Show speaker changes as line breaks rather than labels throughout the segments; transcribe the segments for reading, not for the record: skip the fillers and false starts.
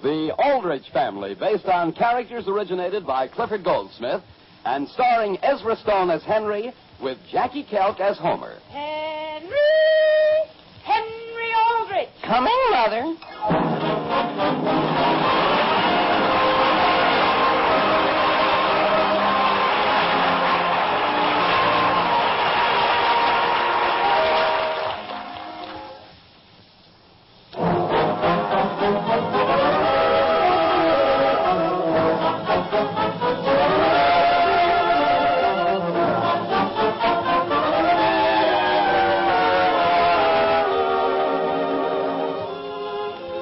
The Aldrich Family, based on characters originated by Clifford Goldsmith and starring Ezra Stone as Henry with Jackie Kelk as Homer.
Henry Aldrich.
Coming, Mother.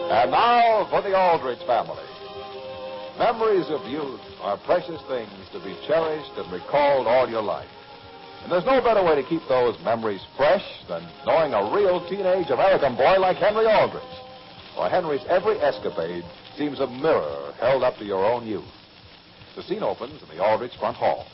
And now for the Aldrich Family. Memories of youth are precious things to be cherished and recalled all your life. And there's no better way to keep those memories fresh than knowing a real teenage American boy like Henry Aldrich. For Henry's every escapade seems a mirror held up to your own youth. The scene opens in the Aldrich front hall.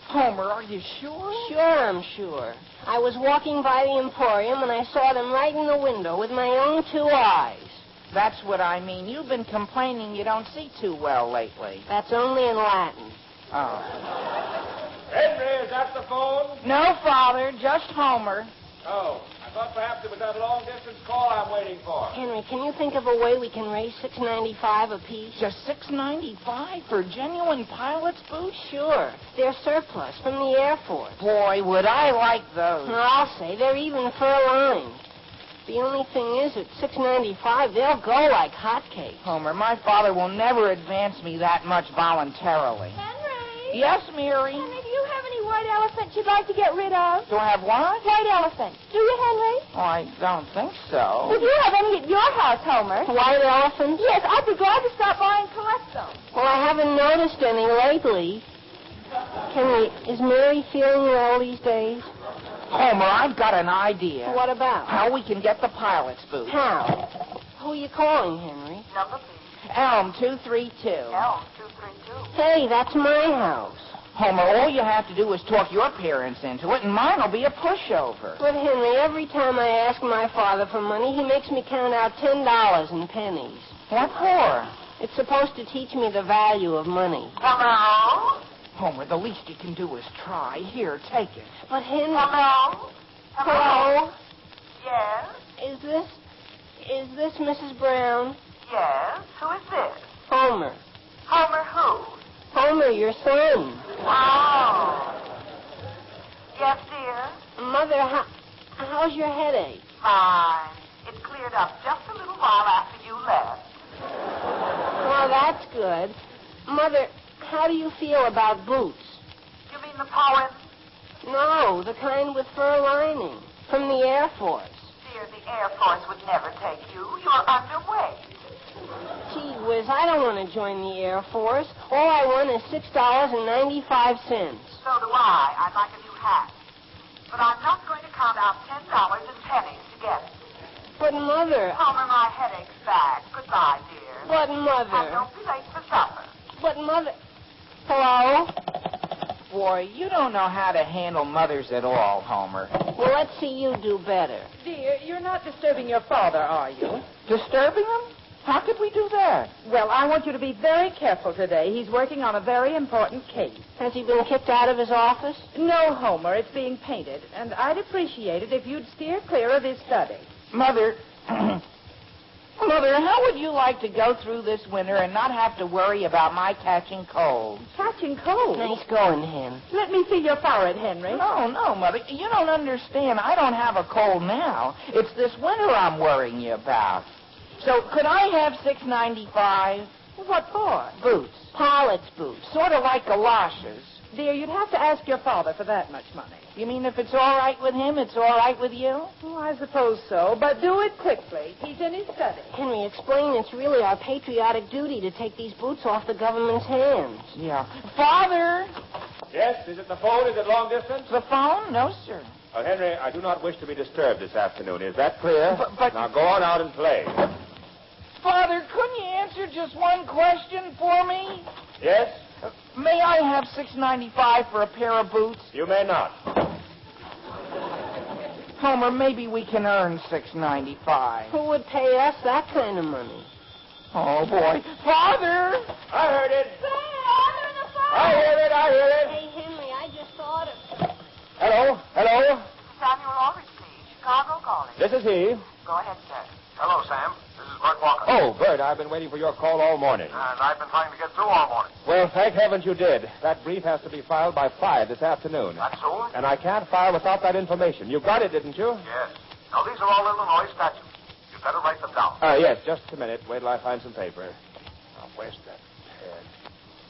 Homer, are you sure?
Sure, I'm sure. I was walking by the Emporium and I saw them right in the window with my own 2 eyes.
That's what I mean. You've been complaining you don't see too well lately.
That's only in Latin.
Oh.
Henry, is that the phone?
No, Father, just Homer.
Oh, I thought perhaps it was that long-distance call I'm waiting for.
Henry, can you think of a way we can raise $6.95 apiece?
Just $6.95 for genuine pilot's boots?
Sure. They're surplus from the Air Force.
Boy, would I like those.
I'll say they're even fur-lined. The only thing is, at $6.95, they'll go like hotcakes.
Homer, my father will never advance me that much voluntarily.
Henry?
Yes, Mary?
Henry, do you have any white elephants you'd like to get rid of?
Do I have what?
White elephants. Do you, Henry?
Oh, I don't think so.
Well, do you have any at your house, Homer?
White elephants?
Yes, I'd be glad to stop by and collect them.
Well, I haven't noticed any lately. Henry, is Mary feeling well these days?
Homer, I've got an idea.
What about?
How we can get the pilot's boots.
How? Who are you calling, Henry?
Number, please.
Elm 232.
Elm 232.
Hey, that's my house.
Homer, all you have to do is talk your parents into it, and mine will be a pushover.
But, Henry, every time I ask my father for money, he makes me count out $10 in pennies.
What for?
It's supposed to teach me the value of money.
Hello?
Homer, the least you can do is try. Here, take it.
But, Henry...
Hello?
Hello?
Yes?
Is this Mrs. Brown?
Yes? Who is this?
Homer.
Homer who?
Homer, your son.
Oh. Yes, dear?
Mother, how's your headache?
Fine. It cleared up just a little while after you left.
Well, that's good. Mother, how do you feel about boots?
You mean the poem?
No, the kind with fur lining. From the Air Force.
Dear, the Air Force would never take you. You're underweight.
Gee whiz, I don't want to join the Air Force. All I want is $6.95.
So do I. I'd like a new hat. But I'm not going to count out $10 in pennies to get it.
But, Mother...
Homer, my headache's back. Goodbye, dear.
But, Mother...
And don't be late for supper.
But, Mother... Hello?
Boy, you don't know how to handle mothers at all, Homer.
Well, let's see you do better.
Dear, you're not disturbing your father, are you?
Disturbing him? How could we do that?
Well, I want you to be very careful today. He's working on a very important case.
Has he been kicked out of his office?
No, Homer, it's being painted, and I'd appreciate it if you'd steer clear of his study.
Mother... Mother, how would you like to go through this winter and not have to worry about my catching colds?
Catching cold?
Nice going, Hen.
Let me see your forehead, Henry.
No, Mother. You don't understand. I don't have a cold now. It's this winter I'm worrying you about. So could I have $6.95?
What for?
Boots.
Pilot's boots.
Sort of like galoshes.
Dear, you'd have to ask your father for that much money.
You mean if it's all right with him, it's all right with you?
Oh, I suppose so, but do it quickly. He's in his study.
Henry, explain it's really our patriotic duty to take these boots off the government's hands.
Yeah. Father!
Yes, is it the phone? Is it long distance?
The phone? No, sir.
Henry, I do not wish to be disturbed this afternoon. Is that clear?
But...
Now go on out and play.
Father, couldn't you answer just one question for me?
Yes?
May I have $6.95 for a pair of boots?
You may not.
Homer, maybe we can earn $6.95.
Who would pay us that kind of money?
Oh, boy. Father!
I heard it.
Father in the fire!
I hear it.
Hey, Henry, I just thought of...
Hello.
Samuel Aldrich, please. Chicago calling.
This is he.
Go ahead, sir.
Hello, Sam. This is Bert Walker.
Oh, Bert, I've been waiting for your call all morning.
And I've been trying to get through all morning.
Well, thank heavens you did. That brief has to be filed by 5 this afternoon.
That soon?
And I can't file without that information. You got it, didn't you?
Yes. Now, these are all Illinois statutes. You'd better write them down.
Yes, just a minute. Wait till I find some paper. Now, where's that pad?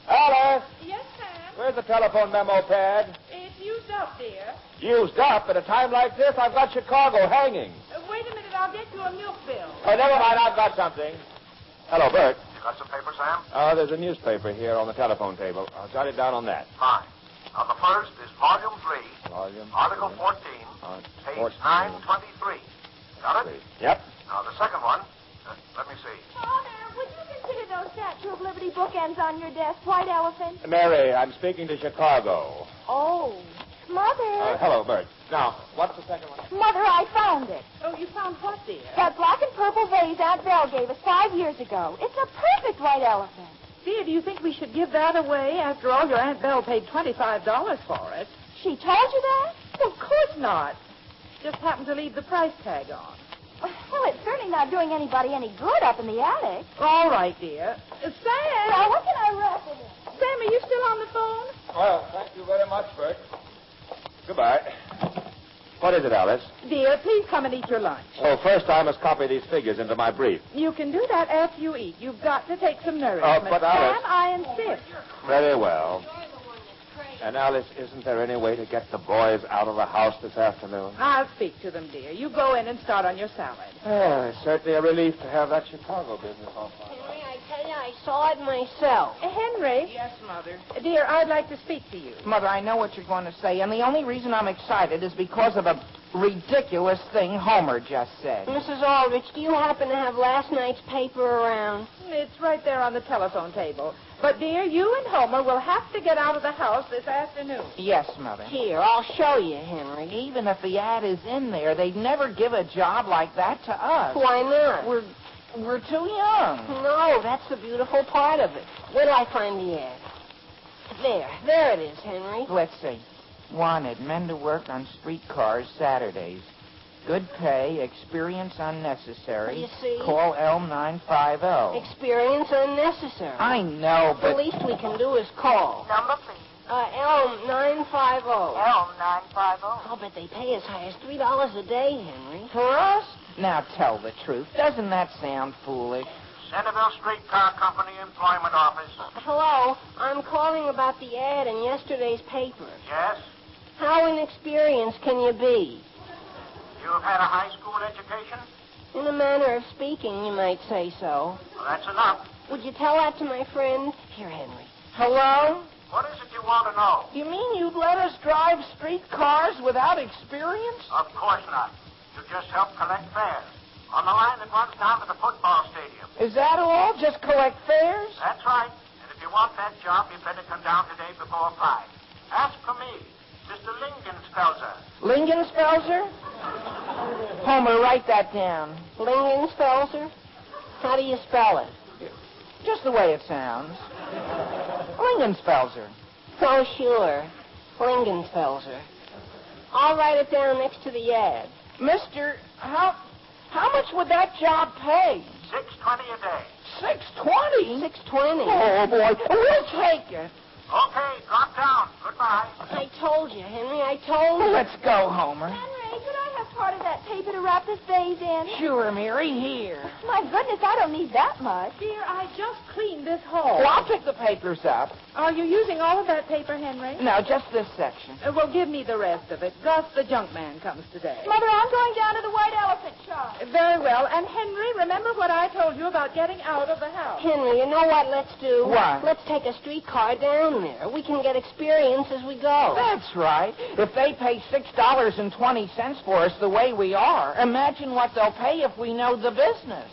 Alice,
Yes, Sam?
where's the telephone memo pad?
It's used up, dear.
Used up. At a time like this, I've got Chicago hanging.
Wait a minute, I'll get you a milk bill.
Oh, never mind. I've got something. Hello, Bert.
You got some paper, Sam?
There's a newspaper here on the telephone table. I'll jot it down on that.
Fine. Now, the first is Volume 3,
Volume.
Article 14, page 923. Got it?
Yep.
Now, the second one, let me see.
Father, would you consider those Statue of Liberty bookends on your desk white elephant?
Mary, I'm speaking to Chicago.
Oh. Mother.
Hello, Bert. Now, what's the second one?
Mother, I found it.
Oh, you found what, dear?
That black and purple vase Aunt Belle gave us 5 years ago. It's a perfect white elephant.
Dear, do you think we should give that away? After all, your Aunt Belle paid $25 for it.
She told you that?
Of course not. Just happened to leave the price tag on.
Well, it's certainly not doing anybody any good up in the attic.
All right, dear. Sam!
Now, what can I wrap it in?
Sam, are you still on the phone?
Well, thank you very much, Bert. Goodbye. What is it, Alice?
Dear, please come and eat your lunch.
Oh, first I must copy these figures into my brief.
You can do that after you eat. You've got to take some nourishment.
But Alice...
Sam, I insist.
Very well. And, Alice, isn't there any way to get the boys out of the house this afternoon?
I'll speak to them, dear. You go in and start on your salad.
It's certainly a relief to have that Chicago business on fire.
Henry, I tell you, I saw it myself.
Henry.
Yes, Mother.
Dear, I'd like to speak to you.
Mother, I know what you're going to say, and the only reason I'm excited is because of a ridiculous thing Homer just said.
Mrs. Aldrich, do you happen to have last night's paper around?
It's right there on the telephone table. But, dear, you and Homer will have to get out of the house this afternoon.
Yes, Mother.
Here, I'll show you, Henry.
Even if the ad is in there, they'd never give a job like that to us.
Why not?
We're too young.
No, that's the beautiful part of it. Where do I find the ad? There it is, Henry.
Let's see. Wanted, men to work on streetcars Saturdays. Good pay, experience unnecessary.
You see?
Call Elm 950.
Experience unnecessary.
I know,
The
but...
least we can do is call.
Number, please.
Elm 950.
Elm 950.
I'll bet they pay as high as $3 a day, Henry.
For us? Now tell the truth. Doesn't that sound foolish?
Centerville Streetcar Company Employment Office.
Hello, I'm calling about the ad in yesterday's paper.
Yes?
How inexperienced can you be?
You've had a high school education?
In a manner of speaking, you might say so.
Well, that's enough.
Would you tell that to my friend? Here, Henry.
Hello?
What is it you want to know?
You mean you'd let us drive streetcars without experience?
Of course not. You just help collect fares. On the line that runs down to the football stadium.
Is that all? Just collect fares?
That's right. And if you want that job, you'd better come down today before 5. Ask for me, Mr. Lingenspelzer.
Lingenspelzer? Homer, write that down.
Lingenspelzer? How do you spell it?
Just the way it sounds. Lingenspelzer.
Oh, sure. Lingenspelzer. I'll write it down next to the ad.
Mister, how much would that job pay?
$6.20 a day.
$6.20?
$6.20.
Oh, boy. We'll take it.
Okay, drop down. Goodbye.
I told you, Henry. I told you.
Let's go, Homer.
Henry, could I have part of that paper to wrap this vase in?
Sure, Mary, here.
My goodness, I don't need that much.
Dear, I just cleaned this hall.
Well, I'll pick the papers up.
Are you using all of that paper, Henry?
No, just this section.
Well, give me the rest of it. Gus, the junk man, comes today.
Mother, I'm going down to the White Elephant shop.
Very well. And, Henry, remember what I told you about getting out of the house.
Henry, you know what let's do?
What?
Let's take a streetcar down there. We can get experience as we go.
That's right. If they pay $6.20 for us the way we are, imagine what they'll pay if we know the business.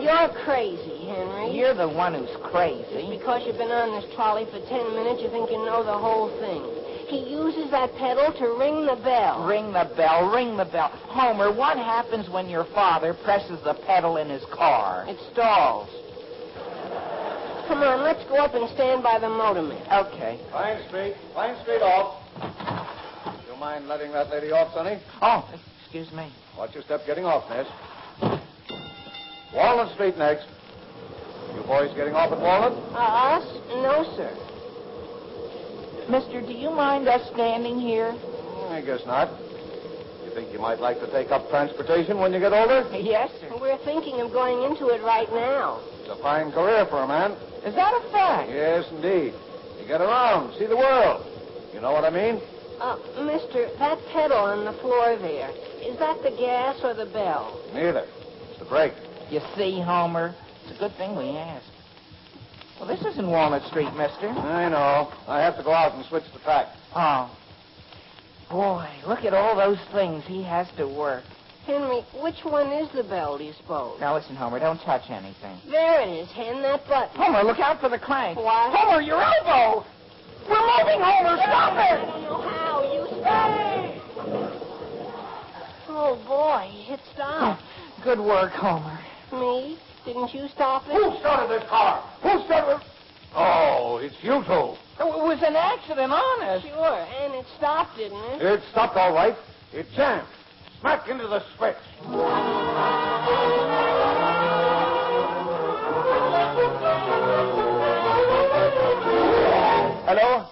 You're crazy, Henry.
You're you're the one who's crazy.
Because you've been on this trolley for 10 minutes, you think you know the whole thing. He uses that pedal to ring the bell.
Ring the bell, ring the bell. Homer, what happens when your father presses the pedal in his car?
It stalls. Come on, let's go up and stand by the motorman.
Okay.
Pine Street off. You mind letting that lady off, Sonny?
Oh, excuse me.
Watch your step getting off, Ness. Walnut Street next. You boys getting off at Walnut?
Us? No, sir.
Mister, do you mind us standing here?
I guess not. You think you might like to take up transportation when you get older?
Yes, sir.
We're thinking of going into it right now.
It's a fine career for a man.
Is that a fact?
Yes, indeed. You get around, see the world. You know what I mean?
Mister, that pedal on the floor there, is that the gas or the bell?
Neither. It's the brake.
You see, Homer, it's a good thing we asked. Well, this isn't Walnut Street, mister.
I know. I have to go out and switch the track.
Oh. Boy, look at all those things he has to work.
Henry, which one is the bell, do you suppose?
Now, listen, Homer, don't touch anything.
There it is, Hen, that button.
Homer, look out for the crank.
What?
Homer, your elbow! We're moving, Homer! Stop
I
it!
don't know how. You stop. Oh, boy, it stopped.
Good work, Homer.
Me? Didn't you stop it?
Who started this car? Who started it? Oh, it's you two.
It was an accident, honest.
Sure, and it stopped, didn't it?
It stopped all right. It jammed. Smack into the switch.
Hello?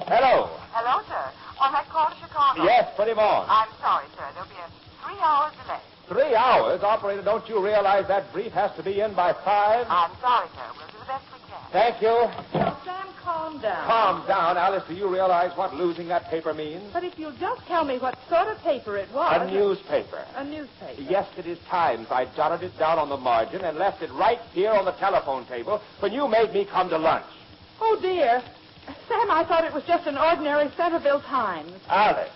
Hello?
Hello, sir. On that call to Chicago?
Yes, put him on.
I'm sorry, sir. There'll be a 3-hour delay.
3 hours? Operator, don't you realize that brief has to be in by 5?
I'm sorry, sir. We'll do the best we can.
Thank you.
Now, Sam, calm down.
Calm down, Alice. Do you realize what losing that paper means?
But if you'll just tell me what sort of paper it was.
A newspaper.
A newspaper.
Yesterday's Times. I jotted it down on the margin and left it right here on the telephone table when you made me come to lunch.
Oh, dear. Sam, I thought it was just an ordinary Centerville Times.
Alice,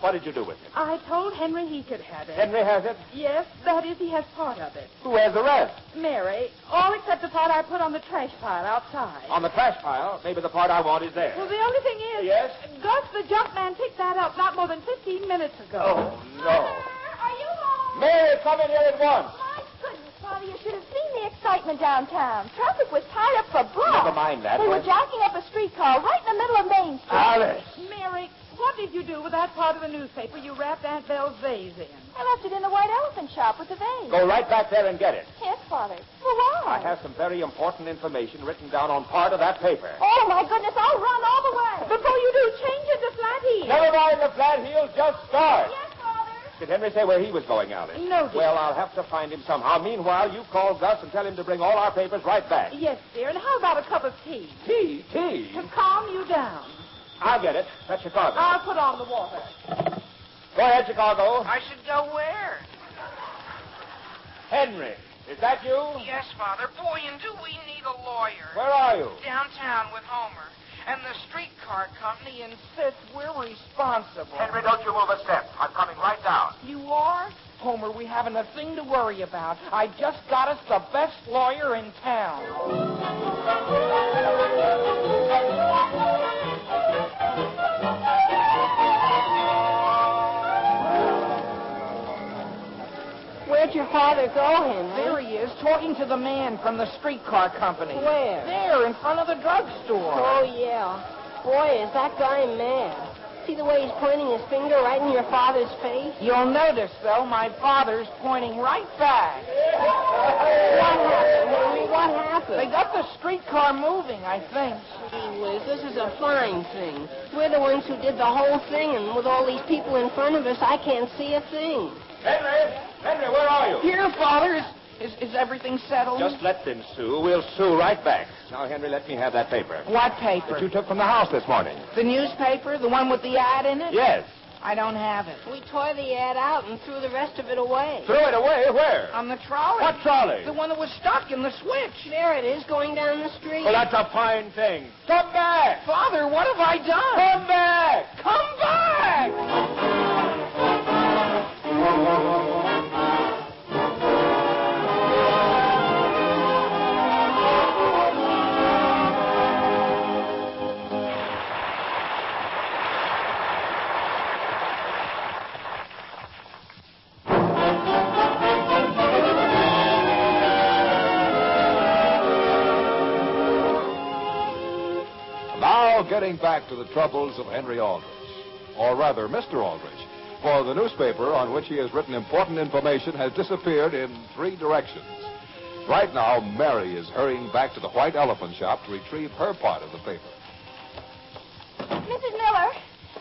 what did you do with it?
I told Henry he could have it.
Henry has it?
Yes, that is, he has part of it.
Who has the rest?
Mary, all except the part I put on the trash pile outside.
On the trash pile? Maybe the part I want is there.
Well, the only thing is...
Yes?
Gus the junk man picked that up not more than 15 minutes ago.
Oh, no.
Are you home?
Mary, come in here at once.
My goodness, Father, you should have seen the excitement downtown. Traffic was tied up for blocks.
Never mind that.
They were jacking up a streetcar right in the middle of Main Street.
Alice.
Mary, what did you do with that part of the newspaper you wrapped Aunt Belle's vase in?
I left it in the White Elephant shop with the vase.
Go right back there and get it.
Yes, Father. Well, why?
I have some very important information written down on part of that paper.
Oh, my goodness, I'll run all the way.
Before you do, change it to flat heel.
Never mind the flat heels, just start.
Yes, Father.
Did Henry say where he was going, Alice?
No, dear.
Well, I'll have to find him somehow. Meanwhile, you call Gus and tell him to bring all our papers right back.
Yes, dear. And how about a cup of tea?
Tea?
To calm you down.
I'll get it. That's Chicago.
I'll put on the water.
Go ahead, Chicago.
I should go where?
Henry, is that you?
Yes, Father. Boy, and do we need a lawyer.
Where are you?
Downtown with Homer. And the streetcar company insists we're responsible.
Henry, don't you move a step. I'm coming right down.
You are? Homer, we haven't a thing to worry about. I just got us the best lawyer in town.
Where'd your father go, Henry?
There he is, talking to the man from the streetcar company.
Where?
There, in front of the drugstore.
Oh, yeah. Boy, is that guy mad. See the way he's pointing his finger right in your father's face?
You'll notice, though, my father's pointing right back.
What happened, Henry? What happened?
They got the streetcar moving, I think.
Gee whiz, this is a fine thing. We're the ones who did the whole thing, and with all these people in front of us, I can't see a thing.
Henry, where are you?
Here, Father. Is everything settled?
Just let them sue. We'll sue right back. Now, Henry, let me have that paper.
What paper?
That you took from the house this morning.
The newspaper? The one with the ad in it?
Yes.
I don't have it.
We tore the ad out and threw the rest of it away.
Threw it away? Where?
On the trolley.
What trolley?
The one that was stuck in the switch.
There it is, going down the street.
Well, that's a fine thing. Come back!
Father, what have I done?
Come back!
Come back!
now getting back to the troubles of Henry Aldrich. Or rather, Mr. Aldrich. For the newspaper on which he has written important information has disappeared in 3 directions. Right now, Mary is hurrying back to the White Elephant shop to retrieve her part of the paper.
Mrs. Miller!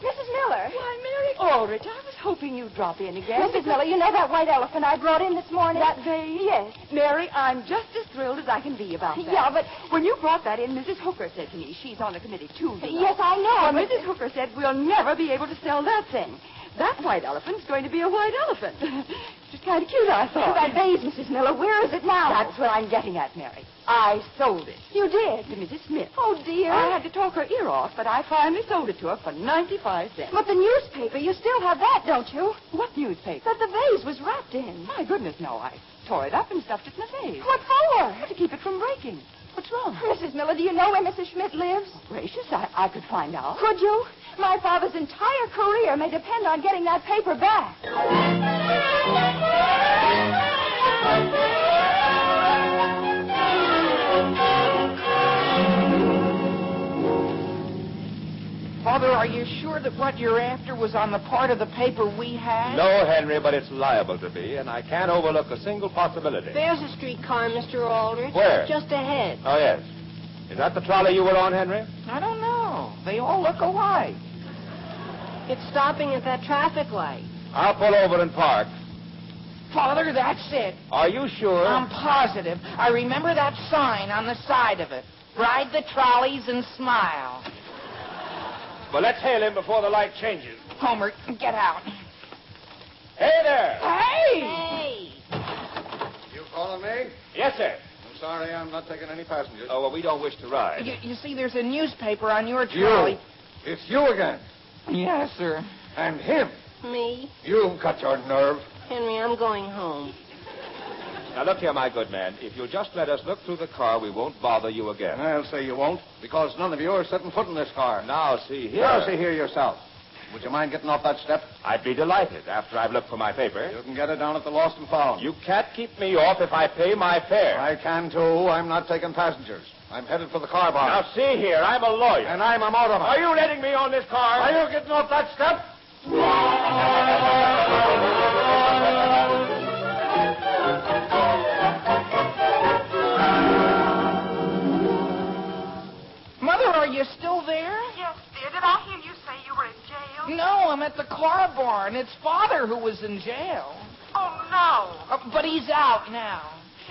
Mrs. Miller!
Why, Mary Aldrich, I was hoping you'd drop in again.
Mrs. Miller, you know that white elephant I brought in this morning?
That vase?
Yes.
Mary, I'm just as thrilled as I can be about that.
Yeah, but...
When you brought that in, Mrs. Hooker said to me, she's on the committee too, you know.
Yes, I know.
And Mrs. Hooker said we'll never be able to sell that thing. That white elephant's going to be a white elephant. Just kind of cute, I thought.
That vase, Mrs. Miller, where is it now?
That's what I'm getting at, Mary. I sold it.
You did?
To Mrs. Smith.
Oh, dear.
I had to talk her ear off, but I finally sold it to her for 95 cents.
But the newspaper, you still have that, don't you?
What newspaper?
That the vase was wrapped in.
My goodness, no. I tore it up and stuffed it in a vase.
What for?
To keep it from breaking. What's wrong?
Mrs. Miller, do you know where Mrs. Schmidt lives?
Gracious, I could find out.
Could you? My father's entire career may depend on getting that paper back.
Father, are you sure that what you're after was on the part of the paper we had?
No, Henry, but it's liable to be, and I can't overlook a single possibility.
There's a streetcar, Mr. Aldrich.
Where?
Just ahead.
Oh, yes. Is that the trolley you were on, Henry?
I don't know. They all look alike.
It's stopping at that traffic light.
I'll pull over and park.
Father, that's it.
Are you sure?
I'm positive. I remember that sign on the side of it. Ride the trolleys and smile.
Well, let's hail him before the light changes.
Homer, get out.
Hey there!
Hey!
Hey!
You calling me?
Yes, sir.
I'm sorry, I'm not taking any passengers.
Oh, well, we don't wish to ride.
You see, there's a newspaper on your trolley.
It's you again.
Yes, sir.
And him.
Me?
You've got your nerve.
Henry, I'm going home.
Now, look here, my good man. If you'll just let us look through the car, we won't bother you again.
I'll say you won't, because none of you are setting foot in this car.
Now, see here.
Now, see here yourself. Would you mind getting off that step?
I'd be delighted after I've looked for my paper.
You can get it down at the Lost and Found.
You can't keep me off if I pay my fare.
I can, too. I'm not taking passengers. I'm headed for the car barn.
Now, see here. I'm a lawyer.
And I'm a motorman.
Are you letting me on this car?
Are you getting off that step?
Mother, are you still there?
Yes, dear. Did I hear you say you were in jail?
No, I'm at the car barn. It's Father who was in jail.
Oh, no.
But he's out now.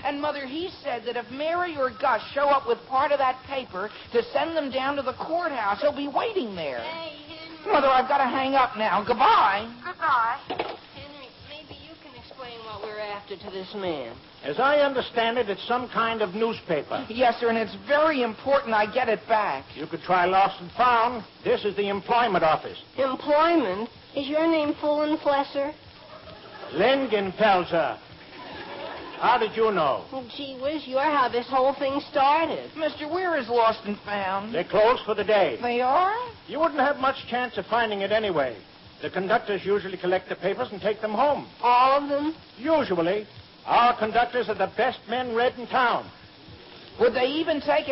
And, Mother, he said that if Mary or Gus show up with part of that paper to send them down to the courthouse, he'll be waiting there.
Hey, Henry.
Mother, I've got to hang up now. Goodbye.
Goodbye.
Henry, maybe you can explain what we're after to this man.
As I understand it, it's some kind of newspaper.
Yes, sir, and it's very important I get it back.
You could try Lost and Found. This is the employment office.
Employment? Is your name Fullenflesser?
Lingenfelser. How did you know?
Oh, gee whiz, you're how this whole thing started.
Mister, where is Lost and Found?
They're closed for the day.
They are?
You wouldn't have much chance of finding it anyway. The conductors usually collect the papers and take them home.
All of them?
Usually. Our conductors are the best men read in town.
Would they even take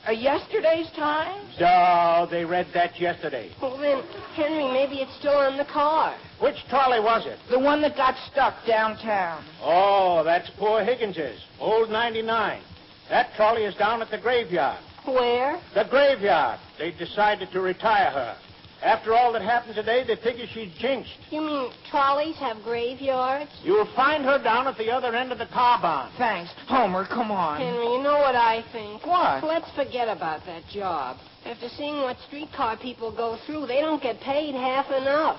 a yesterday's Times?
No, they read that yesterday.
Well, then, Henry, maybe it's still in the car.
Which trolley was it?
The one that got stuck downtown.
Oh, that's poor Higgins's. Old 99. That trolley is down at the graveyard.
Where?
The graveyard. They decided to retire her. After all that happened today, they figure she's jinxed.
You mean trolleys have graveyards?
You'll find her down at the other end of the car barn.
Thanks. Homer, come on.
Henry, you know what I think?
What?
Let's forget about that job. After seeing what streetcar people go through, they don't get paid half enough.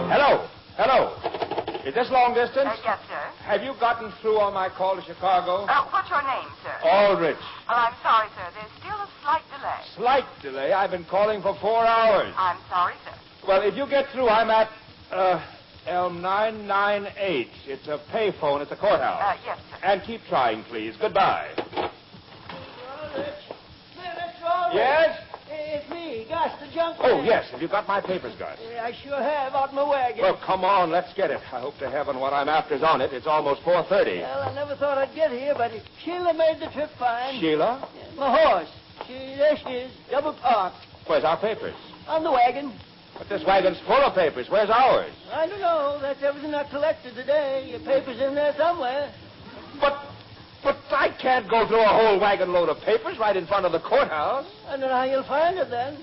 Hello. Hello. Is this long distance?
Yes, sir.
Have you gotten through on my call to Chicago?
What's your name, sir?
Aldrich.
Oh, I'm sorry, sir. There's still a slight delay.
Slight delay. I've been calling for 4 hours.
I'm sorry, sir.
Well, if you get through, I'm at Elm 998. It's a payphone at the courthouse.
Yes, sir.
And keep trying, please. Goodbye. Yes?
It's me, Gus.
past the junk
Oh,
man.
yes. Have you got my papers, Gus?
Yeah, I sure have, out in my wagon.
Well, come on. Let's get it. I hope to heaven what I'm after's on it. It's almost 4:30.
Well, I never thought I'd get here, but Sheila made the trip fine.
Sheila?
My horse. There she is, double parked.
Where's our papers?
On the wagon.
But this wagon's full of papers. Where's ours?
I don't know. That's everything I collected today. Your paper's in there somewhere.
But I can't go through a whole wagon load of papers right in front of the courthouse.
I don't know how you'll find it then.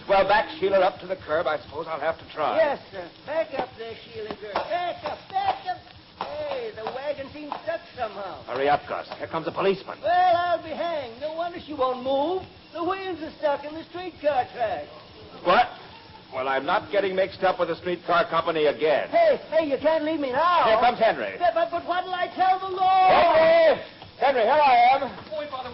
Well, back Sheila up to the curb. I suppose I'll have to try.
Yes, sir. Back up there, Sheila girl. Back up, back up. Hey, the wagon seems stuck somehow.
Hurry up, Gus. Here comes a policeman.
Well, I'll be hanged. No wonder she won't move. The wheels are stuck in the streetcar track.
What? Well, I'm not getting mixed up with the streetcar company again.
Hey, you can't leave me now.
Here comes Henry.
But what'll I tell the law?
Henry, here I am.
Boy, Father,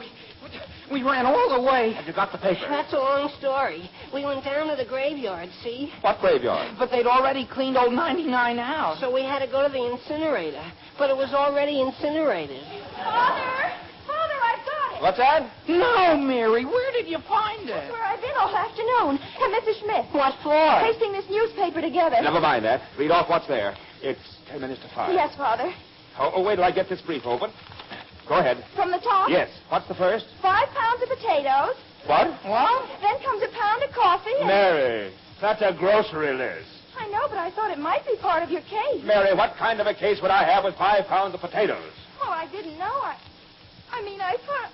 we ran all the way.
Have you got the paper?
That's a long story. We went down to the graveyard, see?
What graveyard?
But they'd already cleaned old 99 out.
So we had to go to the incinerator. But it was already incinerated.
Father, I've got it.
What's that?
No, Mary, where did you find it?
Where I've been all afternoon. And Mrs. Schmidt.
What for?
Pasting this newspaper together.
Never mind that. Read off what's there. It's 10 minutes to 5.
Yes, Father.
Oh, wait till I get this brief open. Go ahead.
From the top?
Yes. What's the first?
5 pounds of potatoes.
What?
What?
Then comes a pound of coffee. And...
Mary, that's a grocery list.
I know, but I thought it might be part of your case.
Mary, what kind of a case would I have with 5 pounds of potatoes?
Oh, I didn't know. I thought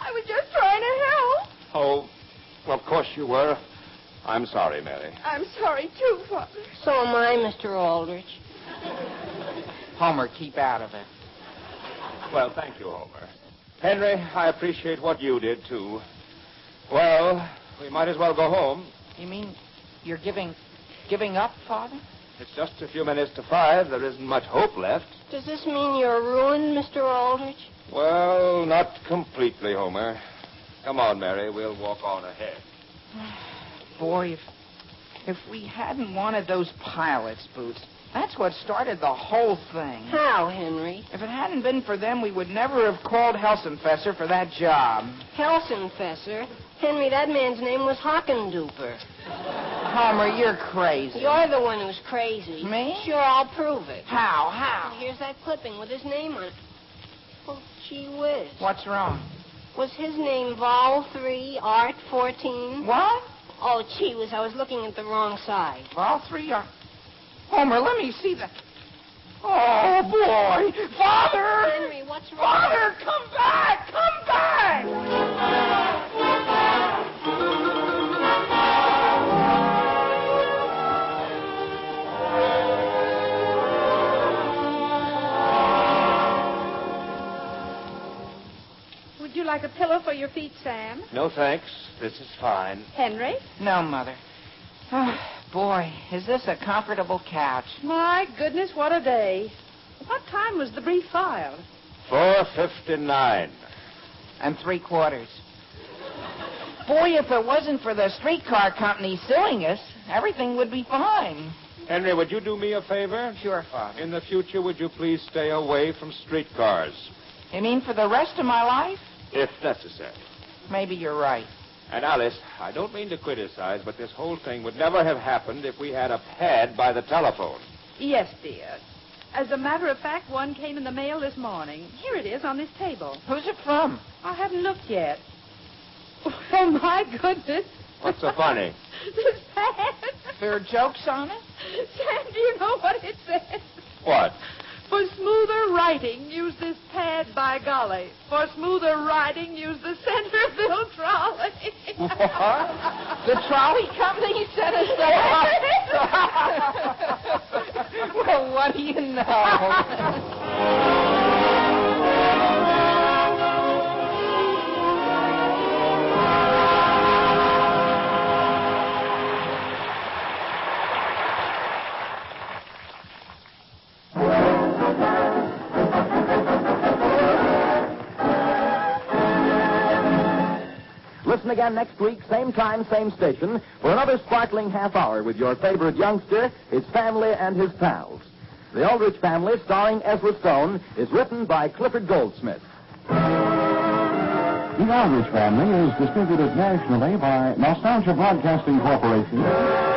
I was just trying to help.
Oh, well, of course you were. I'm sorry, Mary.
I'm sorry, too, Father.
So am I, Mr. Aldrich.
Homer, keep out of it.
Well, thank you, Homer. Henry, I appreciate what you did, too. Well, we might as well go home.
You mean you're giving up, Father?
It's just a few minutes to 5. There isn't much hope left.
Does this mean you're ruined, Mr. Aldrich?
Well, not completely, Homer. Come on, Mary. We'll walk on ahead.
Boy, if we hadn't wanted those pilot's boots, that's what started the whole thing.
How, Henry?
If it hadn't been for them, we would never have called Helsenfesser for that job.
Helsenfesser? Henry, that man's name was Hockenduper.
Homer, you're crazy.
You're the one who's crazy.
Me?
Sure, I'll prove it.
How?
Here's that clipping with his name on it. Well, gee whiz.
What's wrong?
Was his name Vol 3, Art 14?
What?
Oh, gee whiz, I was looking at the wrong side.
All 3 are... Homer, let me see that. Oh, boy. Father!
Henry, what's wrong?
Father, come back! Come back!
Would you like a pillow for your feet, Sam?
No, thanks. This is fine.
Henry?
No, Mother. Oh, boy, is this a comfortable couch.
My goodness, what a day. What time was the brief filed?
4:59.
And 3/4. Boy, if it wasn't for the streetcar company suing us, everything would be fine.
Henry, would you do me a favor?
Sure, Father.
In the future, would you please stay away from streetcars?
You mean for the rest of my life?
If necessary.
Maybe you're right.
And Alice, I don't mean to criticize, but this whole thing would never have happened if we had a pad by the telephone.
Yes, dear. As a matter of fact, one came in the mail this morning. Here it is on this table.
Who's it from?
I haven't looked yet. Oh, my goodness.
What's so funny?
This pad.
There are jokes on it?
Sam, do you know what it says?
What?
For smoother writing, use this pad, by golly. For smoother writing, use the Centerville trolley.
What? The trolley company sent us that? Well, what do you know?
Listen again next week, same time, same station, for another sparkling half hour with your favorite youngster, his family, and his pals. The Aldrich Family, starring Ezra Stone, is written by Clifford Goldsmith. The Aldrich Family is distributed nationally by Nostalgia Broadcasting Corporation.